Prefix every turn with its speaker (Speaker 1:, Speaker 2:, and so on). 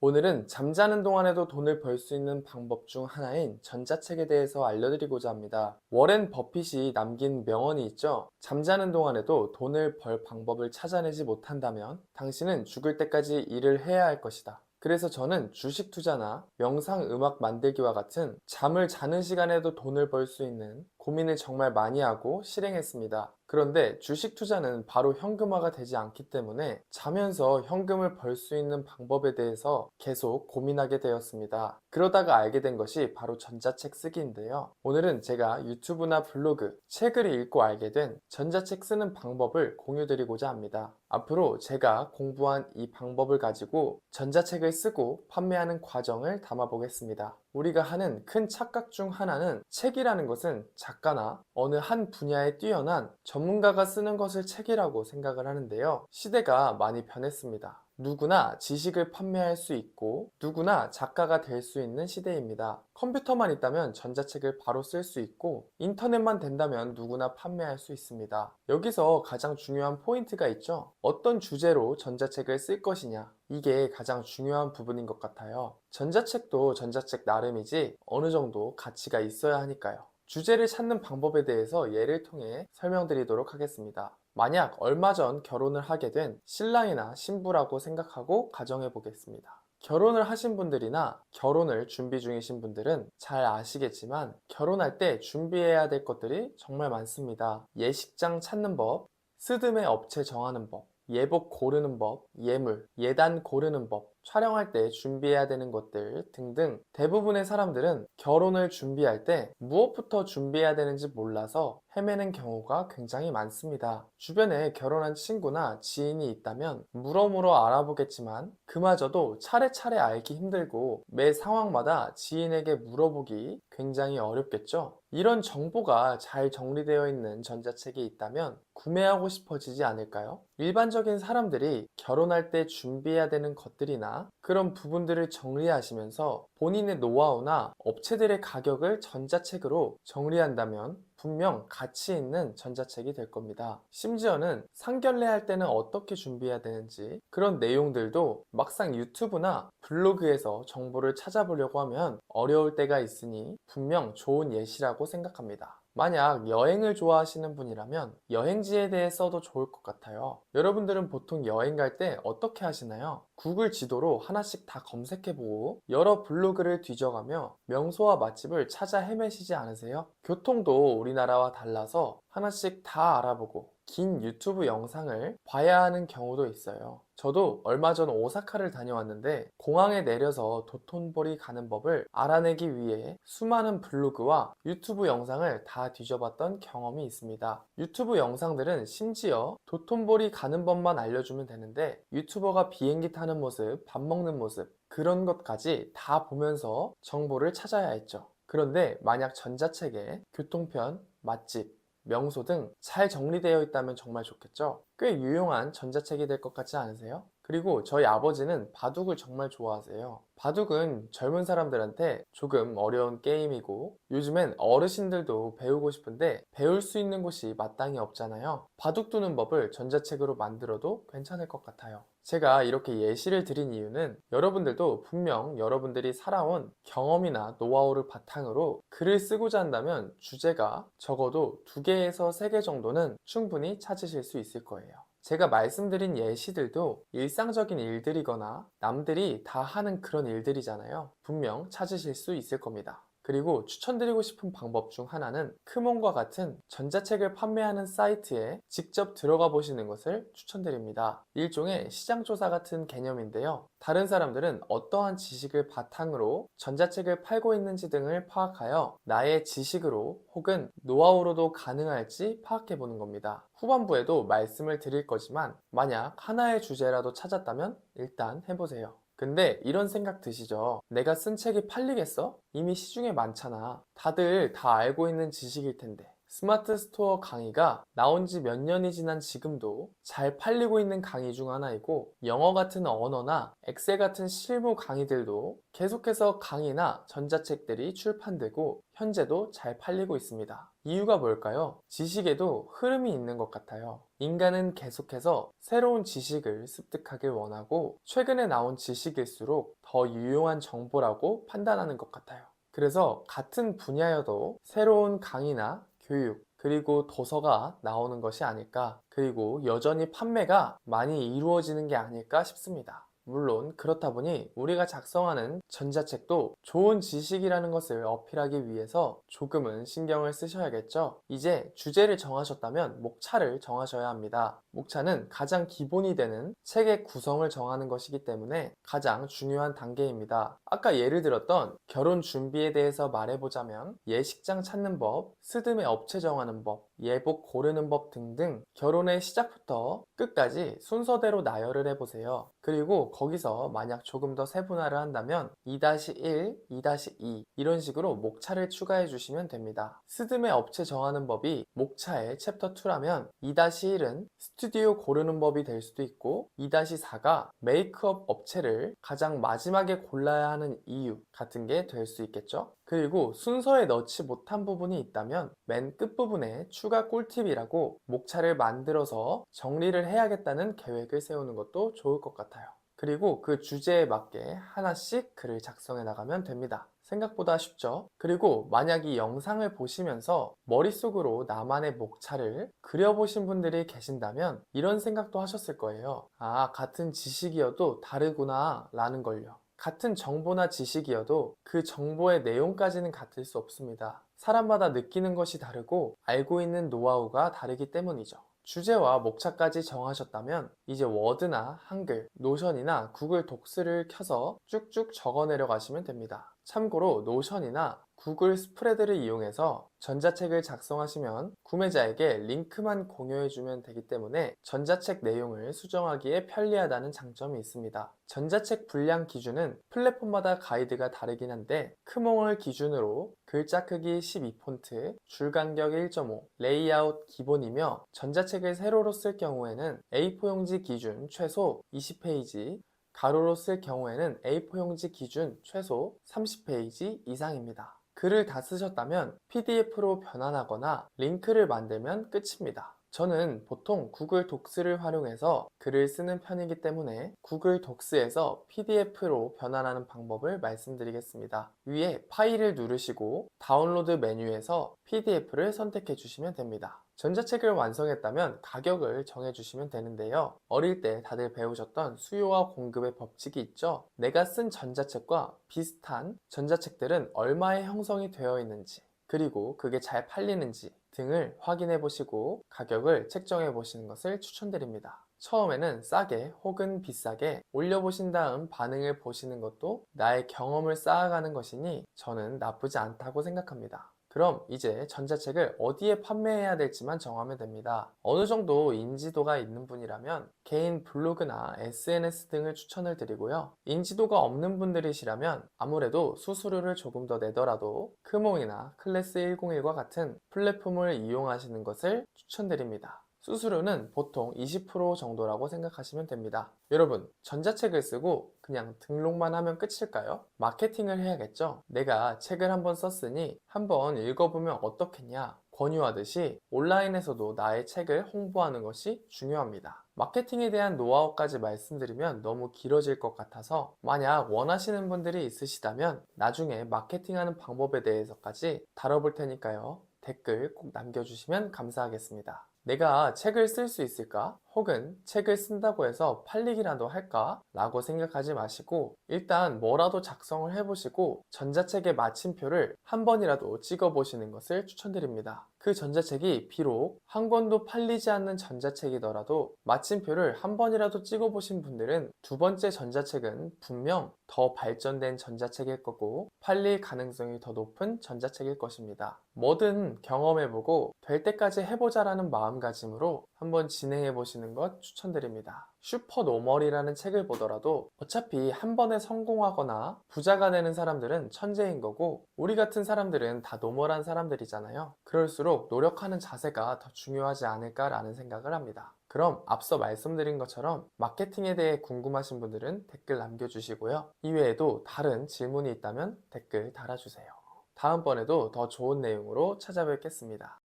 Speaker 1: 오늘은 잠자는 동안에도 돈을 벌 수 있는 방법 중 하나인 전자책에 대해서 알려드리고자 합니다. 워렌 버핏이 남긴 명언이 있죠. 잠자는 동안에도 돈을 벌 방법을 찾아내지 못한다면 당신은 죽을 때까지 일을 해야 할 것이다. 그래서 저는 주식 투자나 명상 음악 만들기와 같은 잠을 자는 시간에도 돈을 벌 수 있는 고민을 정말 많이 하고 실행했습니다. 그런데 주식 투자는 바로 현금화가 되지 않기 때문에 자면서 현금을 벌 수 있는 방법에 대해서 계속 고민하게 되었습니다. 그러다가 알게 된 것이 바로 전자책 쓰기인데요. 오늘은 제가 유튜브나 블로그, 책을 읽고 알게 된 전자책 쓰는 방법을 공유드리고자 합니다. 앞으로 제가 공부한 이 방법을 가지고 전자책을 쓰고 판매하는 과정을 담아보겠습니다. 우리가 하는 큰 착각 중 하나는 책이라는 것은 작가나 어느 한 분야에 뛰어난 전문가가 쓰는 것을 책이라고 생각을 하는데요. 시대가 많이 변했습니다. 누구나 지식을 판매할 수 있고 누구나 작가가 될 수 있는 시대입니다. 컴퓨터만 있다면 전자책을 바로 쓸 수 있고 인터넷만 된다면 누구나 판매할 수 있습니다. 여기서 가장 중요한 포인트가 있죠. 어떤 주제로 전자책을 쓸 것이냐. 이게 가장 중요한 부분인 것 같아요. 전자책도 전자책 나름이지 어느 정도 가치가 있어야 하니까요. 주제를 찾는 방법에 대해서 예를 통해 설명드리도록 하겠습니다. 만약 얼마 전 결혼을 하게 된 신랑이나 신부라고 생각하고 가정해 보겠습니다. 결혼을 하신 분들이나 결혼을 준비 중이신 분들은 잘 아시겠지만 결혼할 때 준비해야 될 것들이 정말 많습니다. 예식장 찾는 법, 스드메 업체 정하는 법, 예복 고르는 법, 예물, 예단 고르는 법, 촬영할 때 준비해야 되는 것들 등등 대부분의 사람들은 결혼을 준비할 때 무엇부터 준비해야 되는지 몰라서 헤매는 경우가 굉장히 많습니다. 주변에 결혼한 친구나 지인이 있다면 물어물어 알아보겠지만 그마저도 차례차례 알기 힘들고 매 상황마다 지인에게 물어보기 굉장히 어렵겠죠? 이런 정보가 잘 정리되어 있는 전자책이 있다면 구매하고 싶어지지 않을까요? 일반적인 사람들이 결혼할 때 준비해야 되는 것들이나 그런 부분들을 정리하시면서 본인의 노하우나 업체들의 가격을 전자책으로 정리한다면 분명 가치 있는 전자책이 될 겁니다. 심지어는 상견례 할 때는 어떻게 준비해야 되는지 그런 내용들도 막상 유튜브나 블로그에서 정보를 찾아보려고 하면 어려울 때가 있으니 분명 좋은 예시라고 생각합니다. 만약 여행을 좋아하시는 분이라면 여행지에 대해 써도 좋을 것 같아요. 여러분들은 보통 여행 갈 때 어떻게 하시나요? 구글 지도로 하나씩 다 검색해보고 여러 블로그를 뒤져가며 명소와 맛집을 찾아 헤매시지 않으세요? 교통도 우리나라와 달라서 하나씩 다 알아보고 긴 유튜브 영상을 봐야 하는 경우도 있어요. 저도 얼마 전 오사카를 다녀왔는데 공항에 내려서 도톤보리 가는 법을 알아내기 위해 수많은 블로그와 유튜브 영상을 다 뒤져봤던 경험이 있습니다. 유튜브 영상들은 심지어 도톤보리 가는 법만 알려주면 되는데 유튜버가 비행기 타는 모습, 밥 먹는 모습 그런 것까지 다 보면서 정보를 찾아야 했죠. 그런데 만약 전자책에 교통편, 맛집, 명소 등 잘 정리되어 있다면 정말 좋겠죠? 꽤 유용한 전자책이 될 것 같지 않으세요? 그리고 저희 아버지는 바둑을 정말 좋아하세요. 바둑은 젊은 사람들한테 조금 어려운 게임이고 요즘엔 어르신들도 배우고 싶은데 배울 수 있는 곳이 마땅히 없잖아요. 바둑 두는 법을 전자책으로 만들어도 괜찮을 것 같아요. 제가 이렇게 예시를 드린 이유는 여러분들도 분명 여러분들이 살아온 경험이나 노하우를 바탕으로 글을 쓰고자 한다면 주제가 적어도 2개에서 3개 정도는 충분히 찾으실 수 있을 거예요. 제가 말씀드린 예시들도 일상적인 일들이거나 남들이 다 하는 그런 일들이잖아요. 분명 찾으실 수 있을 겁니다. 그리고 추천드리고 싶은 방법 중 하나는 크몬과 같은 전자책을 판매하는 사이트에 직접 들어가 보시는 것을 추천드립니다. 일종의 시장조사 같은 개념인데요. 다른 사람들은 어떠한 지식을 바탕으로 전자책을 팔고 있는지 등을 파악하여 나의 지식으로 혹은 노하우로도 가능할지 파악해 보는 겁니다. 후반부에도 말씀을 드릴 거지만 만약 하나의 주제라도 찾았다면 일단 해보세요. 근데 이런 생각 드시죠? 내가 쓴 책이 팔리겠어? 이미 시중에 많잖아. 다들 다 알고 있는 지식일 텐데. 스마트 스토어 강의가 나온 지 몇 년이 지난 지금도 잘 팔리고 있는 강의 중 하나이고, 영어 같은 언어나 엑셀 같은 실무 강의들도 계속해서 강의나 전자책들이 출판되고 현재도 잘 팔리고 있습니다. 이유가 뭘까요? 지식에도 흐름이 있는 것 같아요. 인간은 계속해서 새로운 지식을 습득하길 원하고, 최근에 나온 지식일수록 더 유용한 정보라고 판단하는 것 같아요. 그래서 같은 분야여도 새로운 강의나 교육, 그리고 도서가 나오는 것이 아닐까, 그리고 여전히 판매가 많이 이루어지는 게 아닐까 싶습니다. 물론 그렇다 보니 우리가 작성하는 전자책도 좋은 지식이라는 것을 어필하기 위해서 조금은 신경을 쓰셔야겠죠. 이제 주제를 정하셨다면 목차를 정하셔야 합니다. 목차는 가장 기본이 되는 책의 구성을 정하는 것이기 때문에 가장 중요한 단계입니다. 아까 예를 들었던 결혼 준비에 대해서 말해보자면, 예식장 찾는 법, 스드메 업체 정하는 법, 예복 고르는 법 등등 결혼의 시작부터 끝까지 순서대로 나열을 해보세요. 그리고 거기서 만약 조금 더 세분화를 한다면 2-1, 2-2 이런 식으로 목차를 추가해 주시면 됩니다. 스드메 업체 정하는 법이 목차의 챕터 2라면 2-1은 스튜디오 고르는 법이 될 수도 있고, 2-4가 메이크업 업체를 가장 마지막에 골라야 하는 이유 같은 게 될 수 있겠죠. 그리고 순서에 넣지 못한 부분이 있다면 맨 끝부분에 추가 꿀팁이라고 목차를 만들어서 정리를 해야겠다는 계획을 세우는 것도 좋을 것 같아요. 그리고 그 주제에 맞게 하나씩 글을 작성해 나가면 됩니다. 생각보다 쉽죠? 그리고 만약 이 영상을 보시면서 머릿속으로 나만의 목차를 그려보신 분들이 계신다면 이런 생각도 하셨을 거예요. 아, 같은 지식이어도 다르구나 라는 걸요. 같은 정보나 지식이어도 그 정보의 내용까지는 같을 수 없습니다. 사람마다 느끼는 것이 다르고 알고 있는 노하우가 다르기 때문이죠. 주제와 목차까지 정하셨다면 이제 워드나 한글, 노션이나 구글 독스를 켜서 쭉쭉 적어 내려가시면 됩니다. 참고로 노션이나 구글 스프레드를 이용해서 전자책을 작성하시면 구매자에게 링크만 공유해주면 되기 때문에 전자책 내용을 수정하기에 편리하다는 장점이 있습니다. 전자책 분량 기준은 플랫폼마다 가이드가 다르긴 한데, 크몽을 기준으로 글자 크기 12폰트, 줄 간격 1.5, 레이아웃 기본이며, 전자책을 세로로 쓸 경우에는 A4 용지 기준 최소 20페이지, 가로로 쓸 경우에는 A4 용지 기준 최소 30페이지 이상입니다. 글을 다 쓰셨다면 PDF로 변환하거나 링크를 만들면 끝입니다. 저는 보통 구글 독스를 활용해서 글을 쓰는 편이기 때문에 구글 독스에서 PDF로 변환하는 방법을 말씀드리겠습니다. 위에 파일을 누르시고 다운로드 메뉴에서 PDF를 선택해 주시면 됩니다. 전자책을 완성했다면 가격을 정해주시면 되는데요. 어릴 때 다들 배우셨던 수요와 공급의 법칙이 있죠. 내가 쓴 전자책과 비슷한 전자책들은 얼마에 형성이 되어 있는지, 그리고 그게 잘 팔리는지 등을 확인해 보시고 가격을 책정해 보시는 것을 추천드립니다. 처음에는 싸게 혹은 비싸게 올려보신 다음 반응을 보시는 것도 나의 경험을 쌓아가는 것이니 저는 나쁘지 않다고 생각합니다. 그럼 이제 전자책을 어디에 판매해야 될지만 정하면 됩니다. 어느 정도 인지도가 있는 분이라면 개인 블로그나 SNS 등을 추천을 드리고요. 인지도가 없는 분들이시라면 아무래도 수수료를 조금 더 내더라도 크몽이나 클래스101과 같은 플랫폼을 이용하시는 것을 추천드립니다. 수수료는 보통 20% 정도라고 생각하시면 됩니다. 여러분, 전자책을 쓰고 그냥 등록만 하면 끝일까요? 마케팅을 해야겠죠? 내가 책을 한번 썼으니 한번 읽어보면 어떻겠냐 권유하듯이 온라인에서도 나의 책을 홍보하는 것이 중요합니다. 마케팅에 대한 노하우까지 말씀드리면 너무 길어질 것 같아서, 만약 원하시는 분들이 있으시다면 나중에 마케팅하는 방법에 대해서까지 다뤄볼 테니까요. 댓글 꼭 남겨주시면 감사하겠습니다. 내가 책을 쓸 수 있을까? 혹은 책을 쓴다고 해서 팔리기라도 할까? 라고 생각하지 마시고 일단 뭐라도 작성을 해보시고 전자책의 마침표를 한 번이라도 찍어보시는 것을 추천드립니다. 그 전자책이 비록 한 권도 팔리지 않는 전자책이더라도 마침표를 한 번이라도 찍어보신 분들은 두 번째 전자책은 분명 더 발전된 전자책일 거고 팔릴 가능성이 더 높은 전자책일 것입니다. 뭐든 경험해보고 될 때까지 해보자라는 마음가짐으로 한번 진행해 보시는 것 추천드립니다. 슈퍼노멀이라는 책을 보더라도 어차피 한 번에 성공하거나 부자가 되는 사람들은 천재인 거고 우리 같은 사람들은 다 노멀한 사람들이잖아요. 그럴수록 노력하는 자세가 더 중요하지 않을까라는 생각을 합니다. 그럼 앞서 말씀드린 것처럼 마케팅에 대해 궁금하신 분들은 댓글 남겨주시고요. 이외에도 다른 질문이 있다면 댓글 달아주세요. 다음번에도 더 좋은 내용으로 찾아뵙겠습니다.